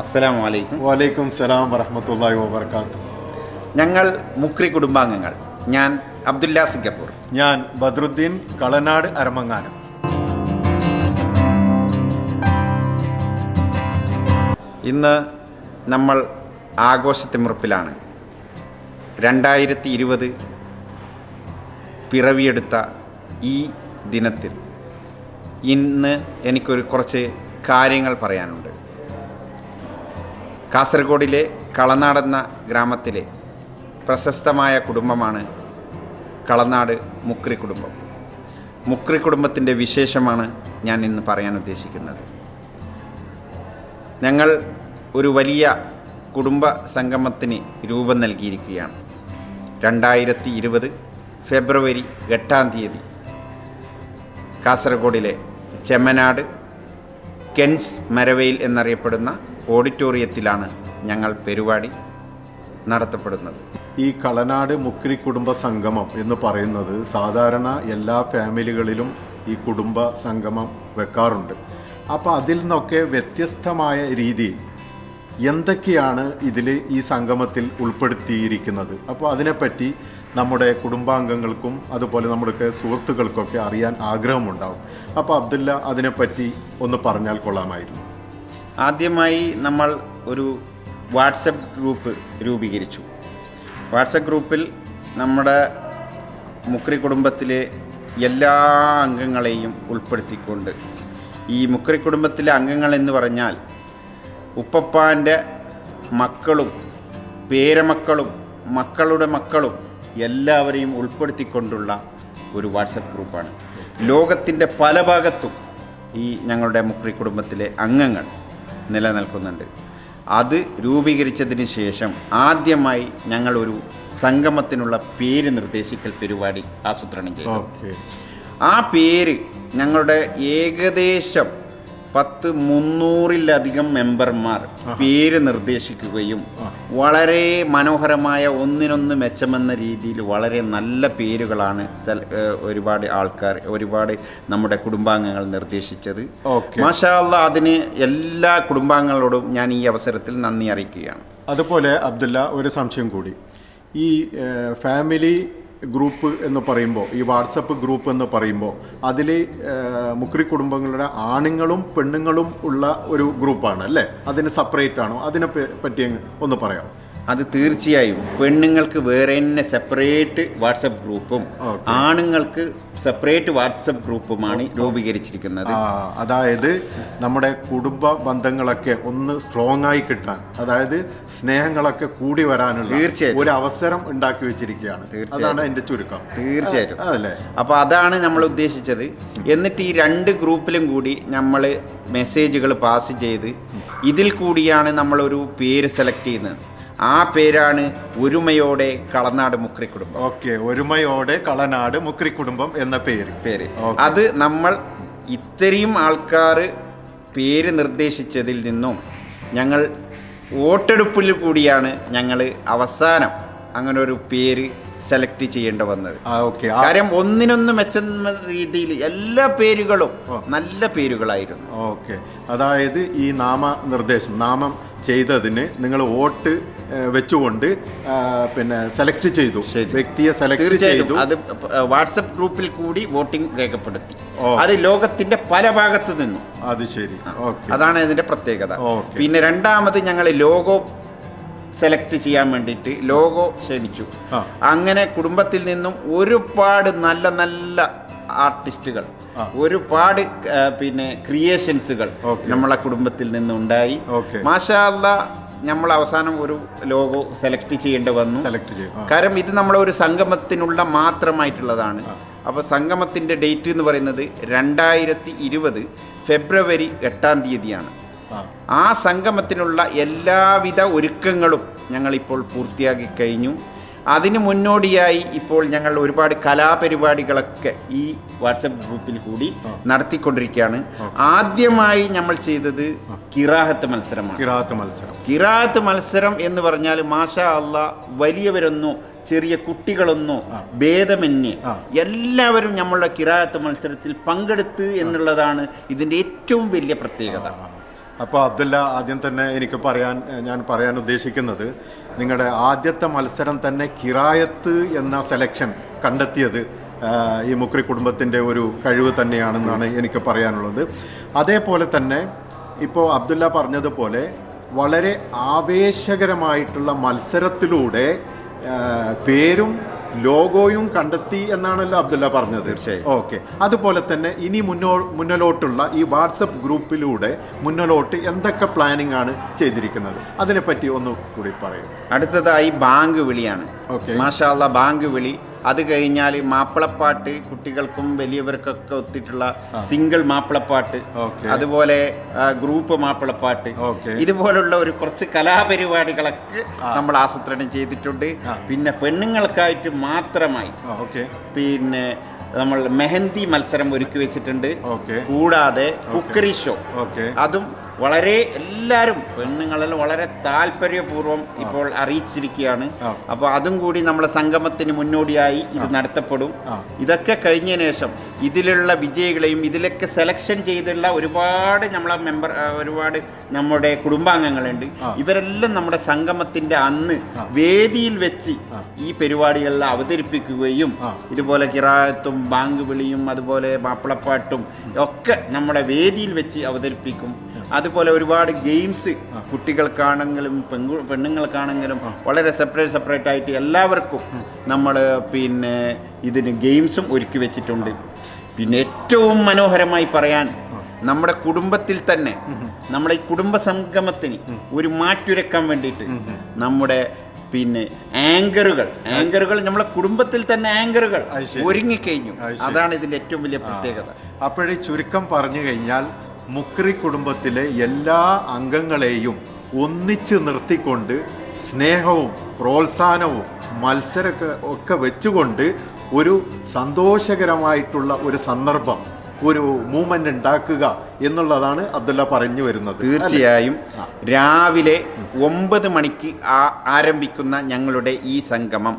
അസ്സലാമു അലൈക്കും. വലൈക്കും സലാം വറഹ്മത്തുള്ളാഹി വബറകാതുഹു. ഞങ്ങൾ മുക്രി കുടുംബാംഗങ്ങൾ. ഞാൻ അബ്ദുല്ല സിംഗപ്പൂർ. ഞാൻ ബദ്രുദ്ദീൻ കളനാട് അരമങ്ങാനം. ഇന്ന് നമ്മൾ ആഘോഷത്തിമിർപ്പിലാണ്. 2020 പിറവിയെടുത്ത ഈ ദിനത്തിൽ ഇന്ന് എനിക്കൊരു കുറച്ച് കാര്യങ്ങൾ പറയാനുണ്ട്. കാസർഗോഡിലെ കളനാടെന്ന ഗ്രാമത്തിലെ പ്രശസ്തമായ കുടുംബമാണ് കളനാട് മുക്രി കുടുംബം. മുക്രി കുടുംബത്തിൻ്റെ വിശേഷമാണ് ഞാൻ ഇന്ന് പറയാൻ ഉദ്ദേശിക്കുന്നത്. ഞങ്ങൾ ഒരു വലിയ കുടുംബ സംഗമത്തിന് രൂപം നൽകിയിരിക്കുകയാണ്. 2020 ഫെബ്രുവരി 8 കാസർഗോഡിലെ ചെമ്മനാട് കെൻസ് മരവയിൽ എന്നറിയപ്പെടുന്ന ഓഡിറ്റോറിയത്തിലാണ് ഞങ്ങൾ പരിപാടി നടത്തപ്പെടുന്നത്. ഈ കളനാട് മുക്രി കുടുംബ സംഗമം എന്ന് പറയുന്നത് സാധാരണ എല്ലാ ഫാമിലികളിലും ഈ കുടുംബ സംഗമം വെക്കാറുണ്ട്. അപ്പോൾ അതിൽ നിന്നൊക്കെ വ്യത്യസ്തമായ രീതിയിൽ എന്തൊക്കെയാണ് ഇതിൽ ഈ സംഗമത്തിൽ ഉൾപ്പെടുത്തിയിരിക്കുന്നത്? അപ്പോൾ അതിനെപ്പറ്റി നമ്മുടെ കുടുംബാംഗങ്ങൾക്കും അതുപോലെ നമ്മുടെ സുഹൃത്തുക്കൾക്കൊക്കെ അറിയാൻ ആഗ്രഹമുണ്ടാവും. അപ്പോൾ അബ്ദുല്ല അതിനെപ്പറ്റി ഒന്ന് പറഞ്ഞാൽ കൊള്ളാമായിരുന്നു. ആദ്യമായി നമ്മൾ ഒരു വാട്സപ്പ് ഗ്രൂപ്പ് രൂപീകരിച്ചു. വാട്സപ്പ് ഗ്രൂപ്പിൽ നമ്മുടെ മുക്രി കുടുംബത്തിലെ എല്ലാ അംഗങ്ങളെയും ഉൾപ്പെടുത്തിക്കൊണ്ട്, ഈ മുക്രി കുടുംബത്തിലെ അംഗങ്ങൾ എന്ന് പറഞ്ഞാൽ ഉപ്പപ്പാൻ്റെ മക്കളും പേരമക്കളും മക്കളുടെ മക്കളും എല്ലാവരെയും ഉൾപ്പെടുത്തിക്കൊണ്ടുള്ള ഒരു വാട്സപ്പ് ഗ്രൂപ്പാണ്. ലോകത്തിൻ്റെ പല ഭാഗത്തും ഈ ഞങ്ങളുടെ മുക്രി കുടുംബത്തിലെ അംഗങ്ങൾ നിലനിൽക്കുന്നുണ്ട്. അത് രൂപീകരിച്ചതിന് ശേഷം ആദ്യമായി ഞങ്ങളൊരു സംഗമത്തിനുള്ള പേര് നിർദ്ദേശിക്കൽ പരിപാടി ആസൂത്രണം ചെയ്തു. ആ പേര് ഞങ്ങളുടെ ഏകദേശം 300-ലധികം മെമ്പർമാർ പേര് നിർദ്ദേശിക്കുകയും വളരെ മനോഹരമായ ഒന്നിനൊന്ന് മെച്ചമെന്ന രീതിയിൽ വളരെ നല്ല പേരുകളാണ് ഒരുപാട് നമ്മുടെ കുടുംബാംഗങ്ങൾ നിർദ്ദേശിച്ചത്. മാഷാ അല്ലാഹ്, അതിന് എല്ലാ കുടുംബാംഗങ്ങളോടും ഞാൻ ഈ അവസരത്തിൽ നന്ദി അറിയിക്കുകയാണ്. അതുപോലെ അബ്ദുല്ല, ഒരു സംശയം കൂടി. ഈ ഫാമിലി ഗ്രൂപ്പ് എന്ന് പറയുമ്പോൾ, ഈ വാട്സപ്പ് ഗ്രൂപ്പ് എന്ന് പറയുമ്പോൾ അതിൽ മുക്രി കുടുംബങ്ങളുടെ ആണുങ്ങളും പെണ്ണുങ്ങളും ഉള്ള ഒരു ഗ്രൂപ്പാണ് അല്ലേ? അതിന് സെപ്പറേറ്റ് ആണോ? അതിനെ പറ്റി ഒന്ന് പറയാം. അത് തീർച്ചയായും പെണ്ണുങ്ങൾക്ക് വേറെ തന്നെ സെപ്പറേറ്റ് വാട്സപ്പ് ഗ്രൂപ്പും ആണുങ്ങൾക്ക് സെപ്പറേറ്റ് വാട്സപ്പ് ഗ്രൂപ്പുമാണ് രൂപീകരിച്ചിരിക്കുന്നത്. അതായത് നമ്മുടെ കുടുംബ ബന്ധങ്ങളൊക്കെ ഒന്ന് സ്ട്രോങ് ആയി കിട്ടാൻ, അതായത് സ്നേഹങ്ങളൊക്കെ കൂടി വരാനുള്ള തീർച്ചയായും ഒരു അവസരം ഉണ്ടാക്കി വെച്ചിരിക്കുകയാണ്. അതാണ് അതിന്റെ ചുരുക്കം. തീർച്ചയായിട്ടും അതല്ലേ? അപ്പോൾ അതാണ് നമ്മൾ ഉദ്ദേശിച്ചത്. എന്നിട്ട് ഈ 2 ഗ്രൂപ്പിലും കൂടി നമ്മൾ മെസ്സേജുകൾ പാസ് ചെയ്ത് ഇതിൽ കൂടിയാണ് നമ്മളൊരു പേര് സെലക്ട് ചെയ്യുന്നത്. ആ പേരാണ് ഒരുമയോടെ കളനാട് മുക്രി കുടുംബം. ഒരുമയോടെ കളനാട് മുക്രി കുടുംബം എന്ന പേര്. അത് നമ്മൾ ഇത്രയും ആൾക്കാർ പേര് നിർദ്ദേശിച്ചതിൽ നിന്നും ഞങ്ങൾ വോട്ടെടുപ്പിൽ കൂടിയാണ് ഞങ്ങൾ അവസാനം അങ്ങനെ ഒരു പേര് സെലക്ട് ചെയ്യേണ്ടി വന്നത്. കാര്യം ഒന്നിനൊന്ന് മെച്ചെന്ന രീതിയിൽ എല്ലാ പേരുകളും നല്ല പേരുകളായിരുന്നു. അതായത് ഈ നാമം ചെയ്തതിന് നിങ്ങൾ വോട്ട് വെച്ചുകൊണ്ട് പിന്നെ സെലക്ട് ചെയ്തു, വ്യക്തിയെ സെലക്ട് ചെയ്തു. അത് വാട്സപ്പ് ഗ്രൂപ്പിൽ കൂടി വോട്ടിംഗ് രേഖപ്പെടുത്തി. അത് ലോകത്തിന്റെ പല ഭാഗത്ത് നിന്നും. അത് ശരി, അതാണ് ഇതിന്റെ പ്രത്യേകത. പിന്നെ രണ്ടാമത് ഞങ്ങൾ ലോഗോ സെലക്ട് ചെയ്യാൻ വേണ്ടിയിട്ട് ലോഗോ ക്ഷണിച്ചു. അങ്ങനെ കുടുംബത്തിൽ നിന്നും ഒരുപാട് നല്ല നല്ല ആർട്ടിസ്റ്റുകൾ, ഒരുപാട് പിന്നെ ക്രിയേഷൻസുകൾ നമ്മളെ കുടുംബത്തിൽ നിന്നുണ്ടായി. മാഷാ അല്ലാഹ്, നമ്മൾ അവസാനം ഒരു ലോഗോ സെലക്ട് ചെയ്യേണ്ടി വന്നു. കാരണം ഇത് നമ്മളൊരു സംഗമത്തിനുള്ള മാത്രമായിട്ടുള്ളതാണ്. അപ്പോൾ സംഗമത്തിൻ്റെ ഡേറ്റ് എന്ന് പറയുന്നത് 2020 ഫെബ്രുവരി 8 ആ സംഗമത്തിനുള്ള എല്ലാവിധ ഒരുക്കങ്ങളും ഞങ്ങളിപ്പോൾ പൂർത്തിയാക്കി കഴിഞ്ഞു. അതിന് മുന്നോടിയായി ഇപ്പോൾ ഞങ്ങൾ ഒരുപാട് കലാപരിപാടികളൊക്കെ ഈ വാട്സപ്പ് ഗ്രൂപ്പിൽ കൂടി നടത്തിക്കൊണ്ടിരിക്കുകയാണ്. ആദ്യമായി നമ്മൾ ചെയ്തത് കിറാഹത്ത് മത്സരമാണ്. കിറാഹത്ത് മത്സരം എന്ന് പറഞ്ഞാൽ മാഷാ അല്ലാഹ്, വലിയവരൊന്നോ ചെറിയ കുട്ടികളൊന്നോ ഭേദമന്യേ എല്ലാവരും നമ്മളുടെ കിറാഹത്ത് മത്സരത്തിൽ പങ്കെടുത്ത് എന്നുള്ളതാണ് ഇതിൻ്റെ ഏറ്റവും വലിയ പ്രത്യേകത. അപ്പോൾ അബ്ദുല്ല, ആദ്യം തന്നെ ഞാൻ പറയാൻ ഉദ്ദേശിക്കുന്നത്, നിങ്ങളുടെ ആദ്യത്തെ മത്സരം തന്നെ കിറായത്ത് എന്ന സെലക്ഷൻ കണ്ടെത്തിയത് ഈ മുക്രി കുടുംബത്തിൻ്റെ ഒരു കഴിവ് തന്നെയാണെന്നാണ് എനിക്ക് പറയാനുള്ളത്. അതേപോലെ തന്നെ ഇപ്പോൾ അബ്ദുല്ല പറഞ്ഞതുപോലെ വളരെ ആവേശകരമായിട്ടുള്ള മത്സരത്തിലൂടെ പേരും ലോഗോയും കണ്ടെത്തി എന്നാണല്ലോ അബ്ദുല്ല പറഞ്ഞത്. തീർച്ചയായും. ഓക്കെ, അതുപോലെ തന്നെ ഇനി മുന്നിലോട്ടുള്ള ഈ വാട്സപ്പ് ഗ്രൂപ്പിലൂടെ മുന്നിലോട്ട് എന്തൊക്കെ പ്ലാനിംഗ് ആണ് ചെയ്തിരിക്കുന്നത്, അതിനെപ്പറ്റി ഒന്ന് കൂടി പറയും. അടുത്തതായി ബാങ്ക് വിളിയാണ്. ഓക്കെ, മാഷാ അല്ലാ, ബാങ്ക് വിളി. അത് കഴിഞ്ഞാൽ മാപ്പിളപ്പാട്ട്, കുട്ടികൾക്കും വലിയവർക്കൊക്കെ ഒത്തിട്ടുള്ള സിംഗിൾ മാപ്പിളപ്പാട്ട്, അതുപോലെ ഗ്രൂപ്പ് മാപ്പിളപ്പാട്ട്, ഇതുപോലുള്ള കുറച്ച് കലാപരിപാടികളൊക്കെ നമ്മൾ ആസൂത്രണം ചെയ്തിട്ടുണ്ട്. പിന്നെ പെണ്ണുങ്ങൾക്കായിട്ട് മാത്രമായി പിന്നെ നമ്മൾ മെഹന്തി മത്സരം ഒരുക്കി വെച്ചിട്ടുണ്ട്. കൂടാതെ കുക്കറി ഷോ, അതും വളരെ എല്ലാവരും പെണ്ണുങ്ങളെല്ലാം വളരെ താല്പര്യപൂർവ്വം ഇപ്പോൾ അറിയിച്ചിരിക്കുകയാണ്. അപ്പോൾ അതും കൂടി നമ്മുടെ സംഗമത്തിന് മുന്നോടിയായി ഇത് നടത്തപ്പെടും. ഇതൊക്കെ കഴിഞ്ഞതിന് ശേഷം ഇതിലുള്ള വിജയികളെയും ഇതിലൊക്കെ സെലക്ഷൻ ചെയ്തുള്ള ഒരുപാട് ഒരുപാട് നമ്മുടെ കുടുംബാംഗങ്ങളുണ്ട്. ഇവരെല്ലാം നമ്മുടെ സംഗമത്തിന്റെ അന്ന് വേദിയിൽ വെച്ച് ഈ പരിപാടികളിൽ അവതരിപ്പിക്കുകയും ഇതുപോലെ കിറായത്തും ബാങ്ക് വിളിയും അതുപോലെ മാപ്പിളപ്പാട്ടും ഒക്കെ നമ്മുടെ വേദിയിൽ വെച്ച് അവതരിപ്പിക്കും. അതുപോലെ ഒരുപാട് ഗെയിംസ് കുട്ടികൾക്കാണെങ്കിലും പെണ്ണുങ്ങൾക്കാണെങ്കിലും വളരെ സെപ്പറേറ്റ് ആയിട്ട് എല്ലാവർക്കും നമ്മൾ പിന്നെ ഇതിന് ഗെയിംസും ഒരുക്കി വെച്ചിട്ടുണ്ട്. പിന്നെ ഏറ്റവും മനോഹരമായി പറയാൻ, നമ്മുടെ കുടുംബത്തിൽ തന്നെ നമ്മുടെ ഈ കുടുംബ സംഗമത്തിന് ഒരു മാറ്റുരക്കാൻ വേണ്ടിയിട്ട് നമ്മുടെ പിന്നെ ആങ്കറുകൾ നമ്മളെ കുടുംബത്തിൽ തന്നെ ആങ്കറുകൾ ഒരുങ്ങിക്കഴിഞ്ഞു. അതാണ് ഇതിൻ്റെ ഏറ്റവും വലിയ പ്രത്യേകത. അപ്പോഴേ ചുരുക്കം പറഞ്ഞു കഴിഞ്ഞാൽ മുക്രി കുടുംബത്തിലെ എല്ലാ അംഗങ്ങളെയും ഒന്നിച്ച് നിർത്തിക്കൊണ്ട് സ്നേഹവും പ്രോത്സാഹനവും മത്സരമൊക്കെ ഒക്കെ വെച്ചുകൊണ്ട് ഒരു സന്തോഷകരമായിട്ടുള്ള ഒരു സന്ദർഭം, ഒരു മൂവ്മെന്റ് ഉണ്ടാക്കുക എന്നുള്ളതാണ് അബ്ദുല്ല പറഞ്ഞു വരുന്നത്. തീർച്ചയായും രാവിലെ 9 മണിക്ക് ആരംഭിക്കുന്ന ഞങ്ങളുടെ ഈ സംഗമം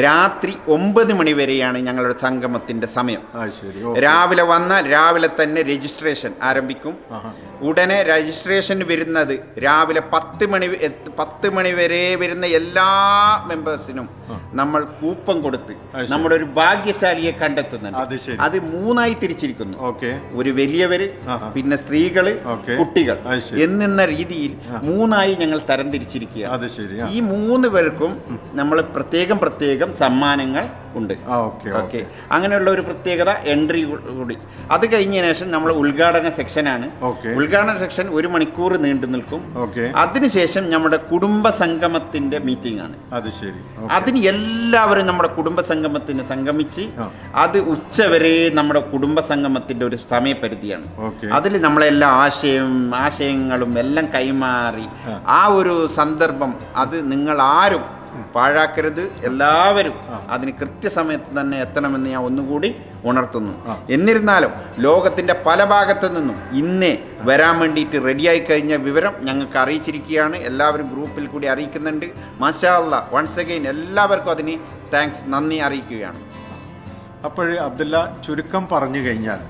രാത്രി 9 മണി വരെയാണ് ഞങ്ങളുടെ സംഗമത്തിന്റെ സമയം. രാവിലെ വന്നാൽ രാവിലെ തന്നെ രജിസ്ട്രേഷൻ ആരംഭിക്കും. ഉടനെ രജിസ്ട്രേഷൻ വരുന്നത് രാവിലെ 10 മണി വരെ വരുന്ന എല്ലാ മെമ്പേഴ്സിനും നമ്മൾ കൂപ്പൺ കൊടുത്ത് നമ്മുടെ ഒരു ഭാഗ്യശാലിയെ കണ്ടെത്തുന്നുണ്ട്. അത് 3ആയി തിരിച്ചിരിക്കുന്നു. ഒരു വലിയവര്, പിന്നെ സ്ത്രീകള്, കുട്ടികൾ എന്ന രീതിയിൽ 3ആയി ഞങ്ങൾ തരംതിരിച്ചിരിക്കുകയാണ്. ഈ 3 പേർക്കും നമ്മൾ പ്രത്യേകം സമ്മാനങ്ങൾ ഉണ്ട്. ഓക്കെ, അങ്ങനെയുള്ള ഒരു പ്രത്യേകത എൻട്രി കൂടി. അത് കഴിഞ്ഞതിന് ശേഷം നമ്മൾ ഉദ്ഘാടന സെക്ഷനാണ്. ഉദ്ഘാടന സെക്ഷൻ 1 മണിക്കൂർ നീണ്ടു നിൽക്കും. അതിനുശേഷം നമ്മുടെ കുടുംബ സംഗമത്തിന്റെ മീറ്റിംഗ് ആണ്. അതിന് എല്ലാവരും നമ്മുടെ കുടുംബ സംഗമത്തിന് സംഗമിച്ച് അത് ഉച്ചവരെ നമ്മുടെ കുടുംബ സംഗമത്തിന്റെ ഒരു സമയപരിധിയാണ്. അതിൽ നമ്മളെല്ലാ ആശയങ്ങളും എല്ലാം കൈമാറി ആ ഒരു സന്ദർഭം അത് നിങ്ങൾ ആരും പാഴാക്കരുത്. എല്ലാവരും അതിന് കൃത്യസമയത്ത് തന്നെ എത്തണമെന്ന് ഞാൻ ഒന്നുകൂടി ഉണർത്തുന്നു. എന്നിരുന്നാലും ലോകത്തിൻ്റെ പല ഭാഗത്തു നിന്നും ഇന്നേ വരാൻ വേണ്ടിയിട്ട് റെഡിയായി കഴിഞ്ഞ വിവരം ഞങ്ങൾക്ക് അറിയിച്ചിരിക്കുകയാണ്. എല്ലാവരും ഗ്രൂപ്പിൽ കൂടി അറിയിക്കുന്നുണ്ട്. മാഷാ അല്ലാഹ്, വൺസ് അഗൈൻ എല്ലാവർക്കും അതിന് താങ്ക്സ്, നന്ദി അറിയിക്കുകയാണ്. അപ്പോൾ അബ്ദുല്ല, ചുരുക്കം പറഞ്ഞു കഴിഞ്ഞാൽ,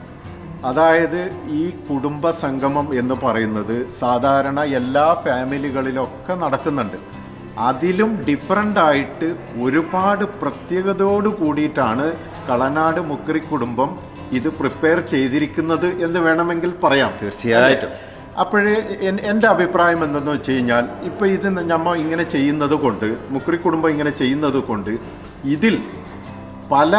അതായത് ഈ കുടുംബ സംഗമം എന്ന് പറയുന്നത് സാധാരണ എല്ലാ ഫാമിലികളിലൊക്കെ നടക്കുന്നുണ്ട്. അതിലും ഡിഫറൻ്റ് ആയിട്ട് ഒരുപാട് പ്രത്യേകതയോട് കൂടിയിട്ടാണ് കളനാട് മുക്രി കുടുംബം ഇത് പ്രിപ്പയർ ചെയ്തിരിക്കുന്നത് എന്ന് വേണമെങ്കിൽ പറയാം. തീർച്ചയായിട്ടും. അപ്പോഴേ എൻ്റെ അഭിപ്രായം എന്തെന്ന് വെച്ച് കഴിഞ്ഞാൽ, ഇപ്പോൾ ഇത് നമ്മൾ ഇങ്ങനെ ചെയ്യുന്നത് കൊണ്ട്, മുക്രി കുടുംബം ഇങ്ങനെ ചെയ്യുന്നത് കൊണ്ട്, ഇതിൽ പല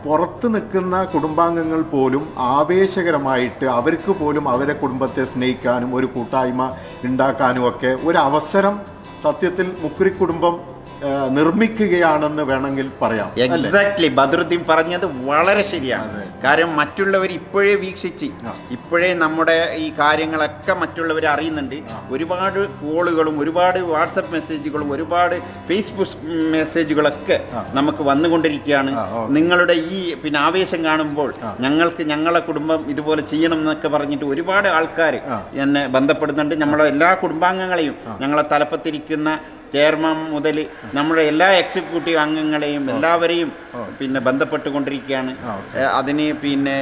പുറത്ത് നിൽക്കുന്ന കുടുംബാംഗങ്ങൾ പോലും ആവേശകരമായിട്ട് അവർക്ക് പോലും അവരെ കുടുംബത്തെ സ്നേഹിക്കാനും ഒരു കൂട്ടായ്മ ഉണ്ടാക്കാനും ഒക്കെ ഒരു അവസരം സത്യത്തിൽ മുക്രി കുടുംബം നിർമ്മിക്കുകയാണെന്ന് വേണമെങ്കിൽ പറയാം. എക്സാക്ട്ലി, ബദറുദ്ദീൻ പറഞ്ഞത് വളരെ ശരിയാണ്. കാരണം മറ്റുള്ളവർ ഇപ്പോഴേ വീക്ഷിച്ച് ഇപ്പോഴേ നമ്മുടെ ഈ കാര്യങ്ങളൊക്കെ മറ്റുള്ളവർ അറിയുന്നുണ്ട്. ഒരുപാട് കോളുകളും ഒരുപാട് വാട്സപ്പ് മെസ്സേജുകളും ഒരുപാട് ഫേസ്ബുക്ക് മെസ്സേജുകളൊക്കെ നമുക്ക് വന്നുകൊണ്ടിരിക്കുകയാണ്. നിങ്ങളുടെ ഈ പിന്നെ ആവേശം കാണുമ്പോൾ ഞങ്ങളെ കുടുംബം ഇതുപോലെ ചെയ്യണം എന്നൊക്കെ പറഞ്ഞിട്ട് ഒരുപാട് ആൾക്കാർ എന്നെ ബന്ധപ്പെടുന്നുണ്ട്. നമ്മളെ എല്ലാ കുടുംബാംഗങ്ങളെയും ഞങ്ങളെ തലപ്പത്തിരിക്കുന്ന ചെയർമാൻ മുതൽ നമ്മുടെ എല്ലാ എക്സിക്യൂട്ടീവ് അംഗങ്ങളെയും എല്ലാവരെയും പിന്നെ ബന്ധപ്പെട്ടുകൊണ്ടിരിക്കുകയാണ്. അതിന് പിന്നെ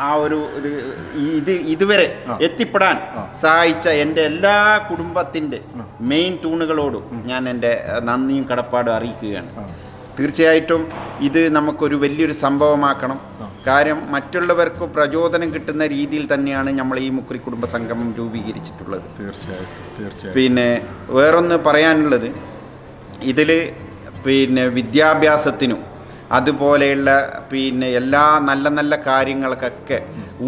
ആ ഒരു ഇതുവരെ എത്തിപ്പെടാൻ സഹായിച്ച എൻ്റെ എല്ലാ കുടുംബത്തിൻ്റെ മെയിൻ തൂണുകളോടും ഞാൻ എൻ്റെ നന്ദിയും കടപ്പാടും അറിയിക്കുകയാണ്. തീർച്ചയായിട്ടും ഇത് നമുക്കൊരു വലിയൊരു സംഭവമാക്കണം. കാര്യം മറ്റുള്ളവർക്ക് പ്രചോദനം കിട്ടുന്ന രീതിയിൽ തന്നെയാണ് നമ്മൾ ഈ മുക്രി കുടുംബ സംഗമം രൂപീകരിച്ചിട്ടുള്ളത്. തീർച്ചയായും. പിന്നെ വേറൊന്ന് പറയാനുള്ളത്, ഇതിൽ പിന്നെ വിദ്യാഭ്യാസത്തിനും അതുപോലെയുള്ള പിന്നെ എല്ലാ നല്ല നല്ല കാര്യങ്ങൾക്കൊക്കെ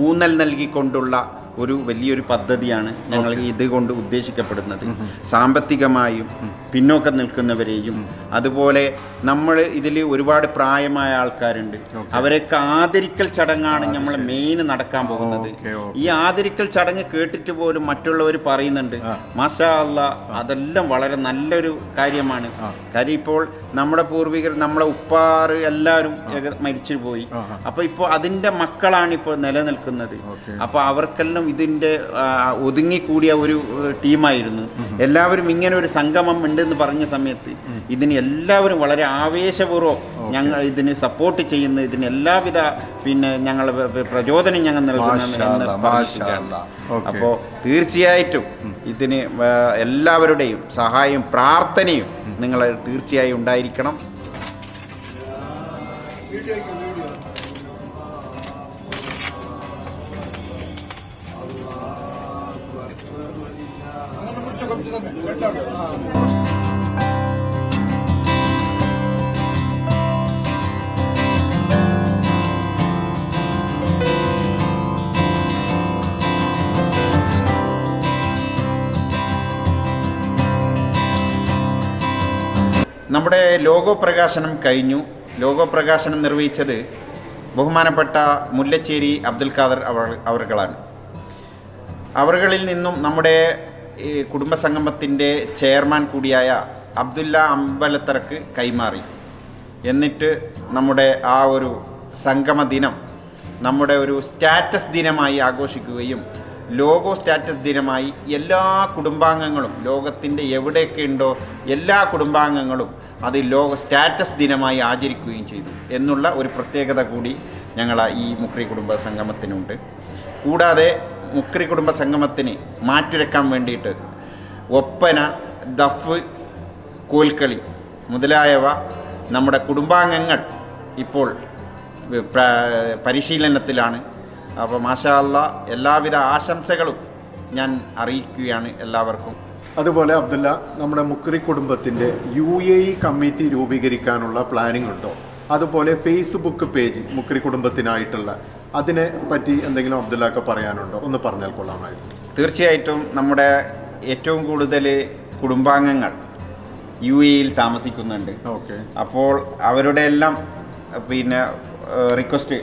ഊന്നൽ നൽകിക്കൊണ്ടുള്ള ഒരു വലിയൊരു പദ്ധതിയാണ് ഞങ്ങൾ ഇതുകൊണ്ട് ഉദ്ദേശിക്കപ്പെടുന്നത്. സാമ്പത്തികമായും പിന്നോക്കം നിൽക്കുന്നവരെയും അതുപോലെ നമ്മൾ ഇതിൽ ഒരുപാട് പ്രായമായ ആൾക്കാരുണ്ട്, അവരൊക്കെ ആദരിക്കൽ ചടങ്ങാണ് നമ്മൾ മെയിൻ നടക്കാൻ പോകുന്നത്. ഈ ആദരിക്കൽ ചടങ്ങ് കേട്ടിട്ട് പോലും മറ്റുള്ളവർ പറയുന്നുണ്ട് മാഷാ അല്ലാ, അതെല്ലാം വളരെ നല്ലൊരു കാര്യമാണ്. കാര്യം ഇപ്പോൾ നമ്മുടെ പൂർവികർ, നമ്മളെ ഉപ്പാറ് എല്ലാവരും മരിച്ചു പോയി. അപ്പോൾ ഇപ്പോൾ അതിൻ്റെ മക്കളാണ് ഇപ്പോൾ നിലനിൽക്കുന്നത്. അപ്പോൾ അവർക്കെല്ലാം ഇതിൻ്റെ ഒതുങ്ങിക്കൂടിയ ഒരു ടീമായിരുന്നു. എല്ലാവരും ഇങ്ങനെ ഒരു സംഗമം ഉണ്ടെന്ന് പറഞ്ഞ സമയത്ത് ഇതിന് എല്ലാവരും വളരെ ആവേശപൂർവ്വം ഞങ്ങൾ ഇതിന് സപ്പോർട്ട് ചെയ്യുന്ന, ഇതിന് എല്ലാവിധ പിന്നെ ഞങ്ങൾ പ്രചോദനം ഞങ്ങൾ നൽകുന്ന. അപ്പോൾ തീർച്ചയായിട്ടും ഇതിന് എല്ലാവരുടെയും സഹായവും പ്രാർത്ഥനയും നിങ്ങൾ തീർച്ചയായും ഉണ്ടായിരിക്കണം. നമ്മുടെ ലോഗോ പ്രകാശനം കഴിഞ്ഞു. ലോഗോ പ്രകാശനം നിർവഹിച്ചത് ബഹുമാനപ്പെട്ട മുല്ലച്ചേരി അബ്ദുൽ ഖാദർ അവർകളാണ്. അവറുകളിൽ നിന്നും നമ്മുടെ ഈ കുടുംബസംഗമത്തിൻ്റെ ചെയർമാൻ കൂടിയായ അബ്ദുല്ല അമ്പലത്തറക്ക് കൈമാറി. എന്നിട്ട് നമ്മുടെ ആ ഒരു സംഗമ ദിനം നമ്മുടെ ഒരു സ്റ്റാറ്റസ് ദിനമായി ആഘോഷിക്കുകയും ലോഗോ സ്റ്റാറ്റസ് ദിനമായി എല്ലാ കുടുംബാംഗങ്ങളും ലോകത്തിൻ്റെ എവിടെയൊക്കെ ഉണ്ടോ എല്ലാ കുടുംബാംഗങ്ങളും അത് സ്റ്റാറ്റസ് ദിനമായി ആചരിക്കുകയും ചെയ്തു എന്നുള്ള ഒരു പ്രത്യേകത കൂടി ഞങ്ങൾ ഈ മുക്രി കുടുംബ സംഗമത്തിനുണ്ട്. കൂടാതെ മുക്രി കുടുംബ സംഗമത്തിന് മാറ്റുരക്കാൻ വേണ്ടിയിട്ട് ഒപ്പന, ദഫ്, കോൽക്കളി മുതലായവ നമ്മുടെ കുടുംബാംഗങ്ങൾ ഇപ്പോൾ പരിശീലനത്തിലാണ്. അപ്പോൾ മാഷാ അല്ലാ, എല്ലാവിധ ആശംസകളും ഞാൻ അറിയിക്കുകയാണ് എല്ലാവർക്കും. അതുപോലെ അബ്ദുല്ല, നമ്മുടെ മുക്രി കുടുംബത്തിൻ്റെ UAE കമ്മിറ്റി രൂപീകരിക്കാനുള്ള പ്ലാനിംഗ് ഉണ്ടോ? അതുപോലെ ഫേസ്ബുക്ക് പേജ് മുക്രി കുടുംബത്തിനായിട്ടുള്ള അതിനെ പറ്റി എന്തെങ്കിലും അബ്ദുല്ലക്ക് പറയാനുണ്ടോ? ഒന്ന് പറഞ്ഞാൽ കൊള്ളാമായിരുന്നു. തീർച്ചയായിട്ടും നമ്മുടെ ഏറ്റവും കൂടുതൽ കുടുംബാംഗങ്ങൾ UAE താമസിക്കുന്നുണ്ട്. അപ്പോൾ അവരുടെ എല്ലാം പിന്നെ റിക്വസ്റ്റ്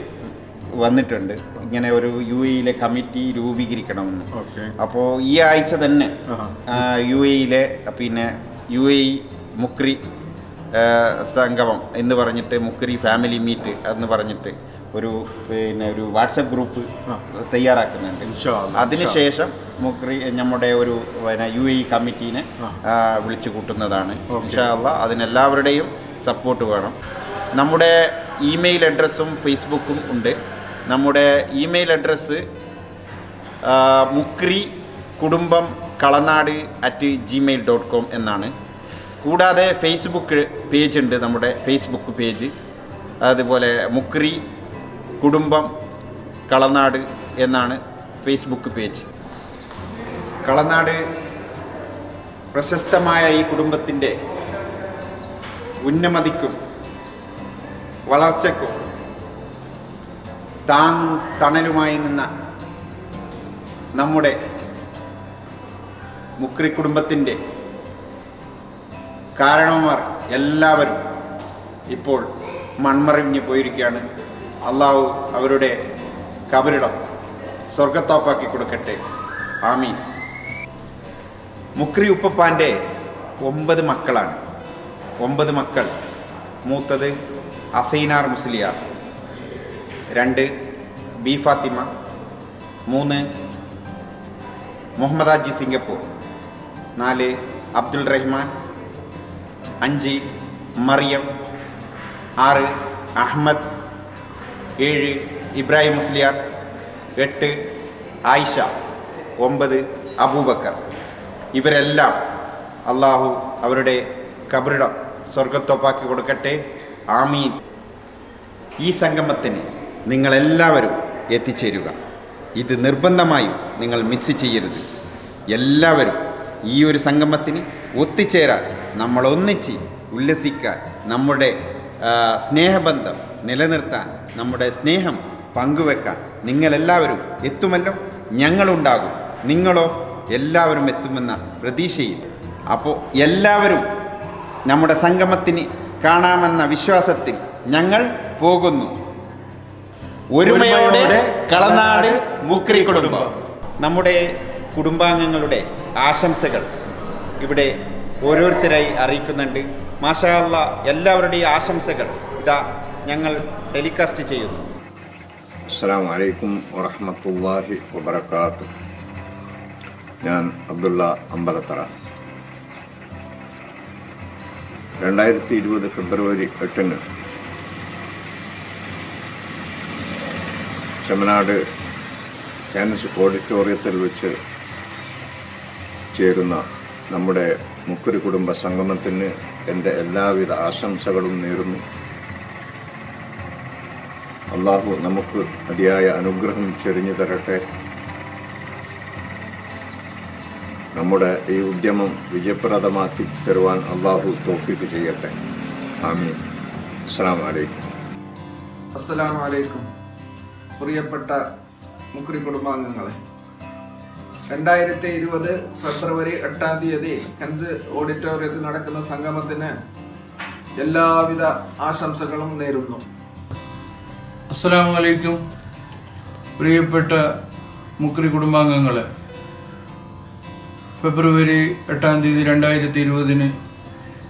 വന്നിട്ടുണ്ട് ഇങ്ങനെ ഒരു UAE കമ്മിറ്റി രൂപീകരിക്കണമെന്ന്. അപ്പോൾ ഈ ആഴ്ച തന്നെ UAE പിന്നെ UAE മുക്രി സംഗമം എന്ന് പറഞ്ഞിട്ട് മുക്രി ഫാമിലി മീറ്റ് എന്ന് പറഞ്ഞിട്ട് ഒരു വാട്സപ്പ് ഗ്രൂപ്പ് തയ്യാറാക്കുന്നുണ്ട്. അതിനുശേഷം മുക്രി നമ്മുടെ ഒരു UAE കമ്മിറ്റീനെ വിളിച്ചു കൂട്ടുന്നതാണ്. ഇൻഷാ അല്ലാഹ് അതിനെല്ലാവരുടെയും സപ്പോർട്ട് വേണം. നമ്മുടെ ഇമെയിൽ അഡ്രസ്സും ഫേസ്ബുക്കും ഉണ്ട്. നമ്മുടെ ഇമെയിൽ അഡ്രസ്സ് മുക്രി കുടുംബം കളനാട്@gmail.com എന്നാണ്. കൂടാതെ ഫേസ്ബുക്ക് പേജ് ഉണ്ട്, നമ്മുടെ ഫേസ്ബുക്ക് പേജ്. അതുപോലെ മുക്രി കുടുംബം കളനാട് എന്നാണ് ഫേസ്ബുക്ക് പേജ്. കളനാട് പ്രശസ്തമായ ഈ കുടുംബത്തിൻ്റെ ഉന്നമതിക്കും വളർച്ചയ്ക്കും തണലുമായി നിന്ന നമ്മുടെ മുക്രി കുടുംബത്തിൻ്റെ കാരണവന്മാർ എല്ലാവരും ഇപ്പോൾ മൺമറിഞ്ഞ് പോയിരിക്കുകയാണ്. അള്ളാഹു അവരുടെ കബറിടം സ്വർഗത്തോപ്പാക്കി കൊടുക്കട്ടെ, ആമീൻ. മുക്രി ഉപ്പപ്പാൻ്റെ 9 മക്കളാണ്. 9 മക്കൾ. മൂത്തത് അസൈനാർ മുസ്ലിയാർ, 2 ബി ഫാത്തിമ, 3 മുഹമ്മദ് ഹാജി സിംഗപ്പൂർ, 4 അബ്ദുൾ റഹ്മാൻ, 5 മറിയം, 6 അഹമ്മദ്, 7 ഇബ്രാഹിം മുസ്ലിയാർ, 8 ആയിഷ, 9 അബൂബക്കർ. ഇവരെല്ലാം അള്ളാഹു അവരുടെ ഖബറിടം സ്വർഗത്തോപ്പാക്കി കൊടുക്കട്ടെ. ആമീൻ. ഈ സംഗമത്തിന് നിങ്ങളെല്ലാവരും എത്തിച്ചേരുക. ഇത് നിർബന്ധമായും നിങ്ങൾ മിസ് ചെയ്യരുത്. എല്ലാവരും ഈ ഒരു സംഗമത്തിന് ഒത്തുചേരാൻ, നമ്മൾ ഒന്നിച്ച് ഉല്ലസിക്കാൻ, നമ്മുടെ സ്നേഹബന്ധം നിലനിർത്താൻ, നമ്മുടെ സ്നേഹം പങ്കുവെക്കാൻ നിങ്ങളെല്ലാവരും എത്തുമല്ലോ. ഞങ്ങളുണ്ടാകും, നിങ്ങളോ എല്ലാവരും എത്തുമെന്ന പ്രതീക്ഷയിൽ. അപ്പോൾ എല്ലാവരും നമ്മുടെ സംഗമത്തിന് കാണാമെന്ന വിശ്വാസത്തിൽ ഞങ്ങൾ പോകുന്നു. ഒരുമയോടെ കളനാട് മുക്രി കുടുംബം. നമ്മുടെ കുടുംബാംഗങ്ങളുടെ ആശംസകൾ ഇവിടെ ഓരോരുത്തരായി അറിയിക്കുന്നുണ്ട്. മാഷാ അല്ലാഹ്, എല്ലാവരുടെയും ആശംസകൾ ഇതാ ഞങ്ങൾ ടെലികാസ്റ്റ് ചെയ്യുന്നു. അസ്സലാമു അലൈക്കും വറഹ്മത്തുള്ളാഹി വബറകാതുഹു. ഞാൻ അബ്ദുള്ള അമ്പലത്തറ. 2020 ഫെബ്രുവരി 8 ചെമ്മനാട് ക്യാൻസ് ഓഡിറ്റോറിയത്തിൽ വെച്ച് ചേരുന്ന നമ്മുടെ മുക്കുരി കുടുംബ സംഗമത്തിന് എൻ്റെ എല്ലാവിധ ആശംസകളും നേരുന്നു. അള്ളാഹു നമുക്ക് അതിയായ അനുഗ്രഹം ചൊരിഞ്ഞു തരട്ടെ. നമ്മുടെ ഈ ഉദ്യമം വിജയപ്രദമാക്കി തരുവാൻ അള്ളാഹു തൗഫീഖ് ചെയ്യട്ടെ. ആമീൻ. അസ്സലാമു അലൈക്കും. അസ്സലാമു അലൈക്കും. പ്രിയപ്പെട്ട മുക്രി കുടുംബാംഗങ്ങളെ, 2020 ഫെബ്രുവരി 8 കൻസ് ഓഡിറ്റോറിയത്തിൽ നടക്കുന്ന സംഗമത്തിന് എല്ലാവിധ ആശംസകളും നേരുന്നു. അസ്സലാമു അലൈക്കും. പ്രിയപ്പെട്ട മുക്രി കുടുംബാംഗങ്ങളെ, ഫെബ്രുവരി 8 2020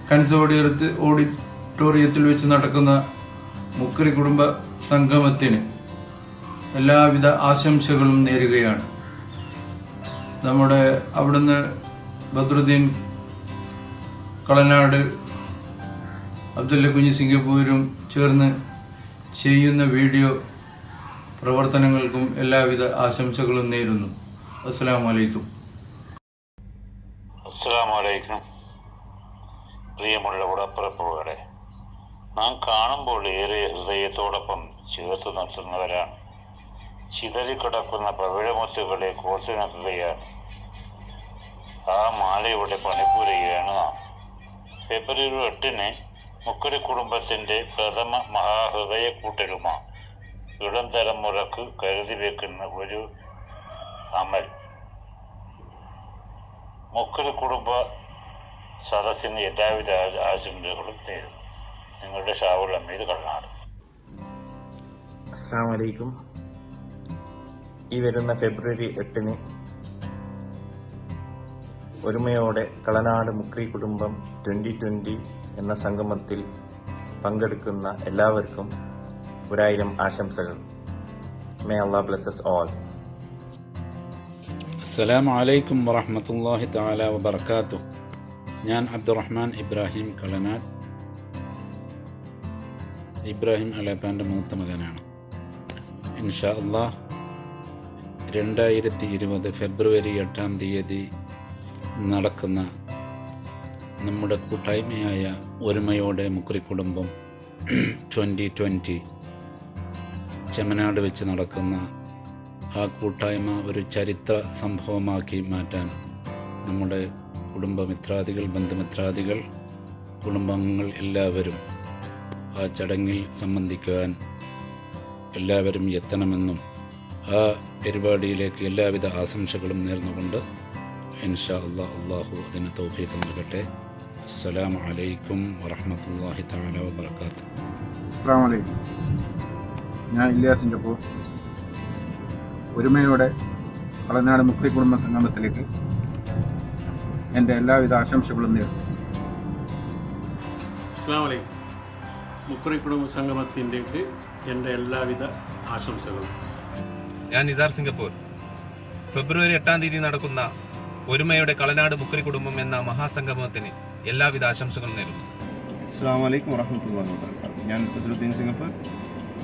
കൻസ് ഓഡിറ്റോറിയത്തിൽ വെച്ച് നടക്കുന്ന മുക്രി കുടുംബ സംഗമത്തിന് എല്ലാവിധ ആശംസകളും നേരുകയാണ്. നമ്മുടെ അവിടുന്ന് ബദ്രുദ്ദീൻ കളനാട്, അബ്ദുല്ല കുഞ്ഞി സിംഗപ്പൂരും ചേർന്ന് ചെയ്യുന്ന വീഡിയോ പ്രവർത്തനങ്ങൾക്കും എല്ലാവിധ ആശംസകളും നേരുന്നു. അസ്സലാമു അലൈക്കും. അസ്സലാമലൈക്കും. പ്രിയമുള്ള ഉടപ്പിറപ്പുകളെ, നാം കാണുമ്പോൾ ഏറെ ഹൃദയത്തോടൊപ്പം ചേർത്ത് നിർത്തുന്നവരാണ്. ചിതറിക്കിടക്കുന്ന പവിഴമുത്തുകളെ കോർത്തിണക്കുകയാണ്. ആ മാലയുടെ പണിപ്പുരയാണ് നാം. ഫെബ്രുവരി 8 മുക്കുരി കുടുംബത്തിൻ്റെ പ്രഥമ മഹാഹൃദയ കൂട്ടലുമാണ്. ഇളം തലമുറക്ക് കരുതി വെക്കുന്ന ഒരു അമൽ. മുക്കുരി കുടുംബ സദസ്സിന് എല്ലാവിധ ആശംസകളും നേരുന്നു. നിങ്ങളുടെ ഷാവുൽ അമീദ് കളനാട്. അസ്സലാമു അലൈക്കും. ഈ വരുന്ന ഫെബ്രുവരി 8 ഒരുമയോടെ കളനാട് മുക്രി കുടുംബം 2020 എന്ന സംഗമത്തിൽ പങ്കെടുക്കുന്ന എല്ലാവർക്കും 1000 ആശംസകൾ. മേ അല്ലാഹ് ബ്ലെസ് us all. അസ്സലാമു അലൈക്കും വറഹ്മത്തുള്ളാഹി തആല വബറകാതുഹു. ഞാൻ അബ്ദുറഹ്മാൻ ഇബ്രാഹിം കളനാട്. ഇബ്രാഹിം അലേപ്പാൻ്റെ മൂത്ത മകനാണ്. ഇൻഷാ അല്ലാഹ് 2020 ഫെബ്രുവരി 8 നടക്കുന്ന നമ്മുടെ കൂട്ടായ്മയായ ഒരുമയോടെ മുക്രി കുടുംബം 2020 ചെമ്മനാട് വെച്ച് നടക്കുന്ന ആ കൂട്ടായ്മ ഒരു ചരിത്ര സംഭവമാക്കി മാറ്റാൻ നമ്മുടെ കുടുംബമിത്രാദികൾ, ബന്ധുമിത്രാദികൾ, കുടുംബാംഗങ്ങൾ എല്ലാവരും ആ ചടങ്ങിൽ സംബന്ധിക്കുവാൻ എല്ലാവരും എത്തണമെന്നും ആ പരിപാടിയിലേക്ക് എല്ലാവിധ ആശംസകളും നേർന്നുകൊണ്ട് ഇൻഷാ അല്ലാഹ് അള്ളാഹു അതിന് തൗഫീഖ് നൽകട്ടെ. അസ്സലാമു അലൈക്കും വറഹ്മത്തുള്ളാഹി തആല വബറകാതുഹു. അസ്സലാമു അലൈക്കും. ഞാൻ ഇല്യാസിൻ്റെ പോ ഒരുമയോടെ കളനാട് മുക്രി കുടുംബ സംഗമത്തിലേക്ക് എൻ്റെ എല്ലാവിധ ആശംസകളും നേരുന്നു. അസ്സലാമു അലൈക്കും. മുക്രി കുടുംബ സംഗമത്തിൻ്റെക്ക് എൻ്റെ എല്ലാവിധ ആശംസകളും. ഞാൻ നിസാർ സിംഗപ്പൂർ. ഫെബ്രുവരി 8 നടക്കുന്ന ഒരുമയുടെ കളനാട് മുക്രി കുടുംബം എന്ന മഹാസംഗമത്തിന് എല്ലാവിധ ആശംസകളും നേരുന്നു. അസ്സലാമു അലൈക്കും വറഹ്മത്തുള്ളാഹി വബറകാതുഹു. ഞാൻ ഫസലുദ്ദീൻ സിംഗപ്പൂർ,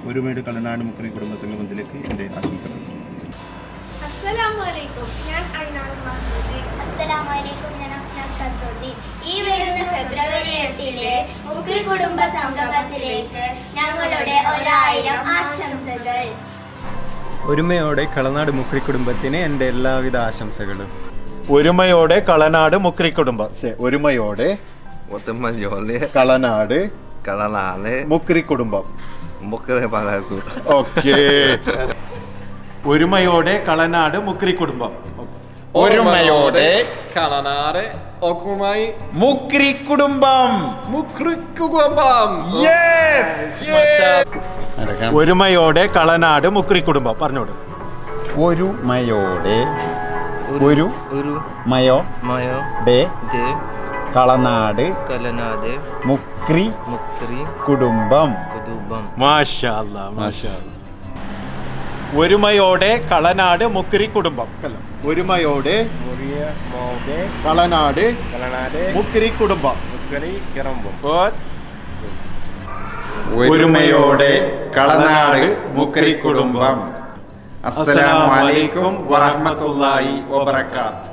ഒരുമേട് കളനാട് മുക്കറി കുടുംബ സംഗമത്തിലേക്ക് എൻ്റെ ആശംസകൾ. അസ്സലാമലൈക്കും, ഞാൻ അയ്നാൾ മഹ്മൂദ്. അസ്സലാമലൈക്കും, ഞാൻ അഫ്നാസ് സദ്ദി. ഈ വരുന്ന ഫെബ്രുവരി 8 മുക്രി കുടുംബ സംഗമത്തിലേക്ക് ഞങ്ങളുടെ 1000 ആശംസകൾ. ഒരുമയോടെ കളനാട് മുക്രി കുടുംബത്തിന് എൻ്റെ എല്ലാവിധ ആശംസകളും. ഒരുമയോടെ കളനാട് മുക്രി കുടുംബം ഒരുമയോടെ കളനാട് മുക്രി കുടുംബം. ഓക്കെ. ഒരുമയോടെ കളനാട് മുക്രി കുടുംബം. ഒരുമയോടെ കളനാട് ഒക്കുമായി മുക്രി കുടുംബം. ഒരുമയോടെ കളനാട് മുക്രി കുടുംബം. പറഞ്ഞോട്. ഒരുമയോടെ കളനാട് മുക്രി കുടുംബം. മാഷാ അല്ലാ, മാഷാ അല്ലാ. ഒരുമയോടെ കളനാട് മുക്രി കുടുംബം. ഒരുമയോടെ കളനാട് മുക്രി കുടുംബം. ഒരുമയോടെ കളനാട് മുക്രി കുടുംബം. അസ്സലാമു അലൈക്കും വറഹ്മത്തുള്ളാഹി വബറകാതുഹു.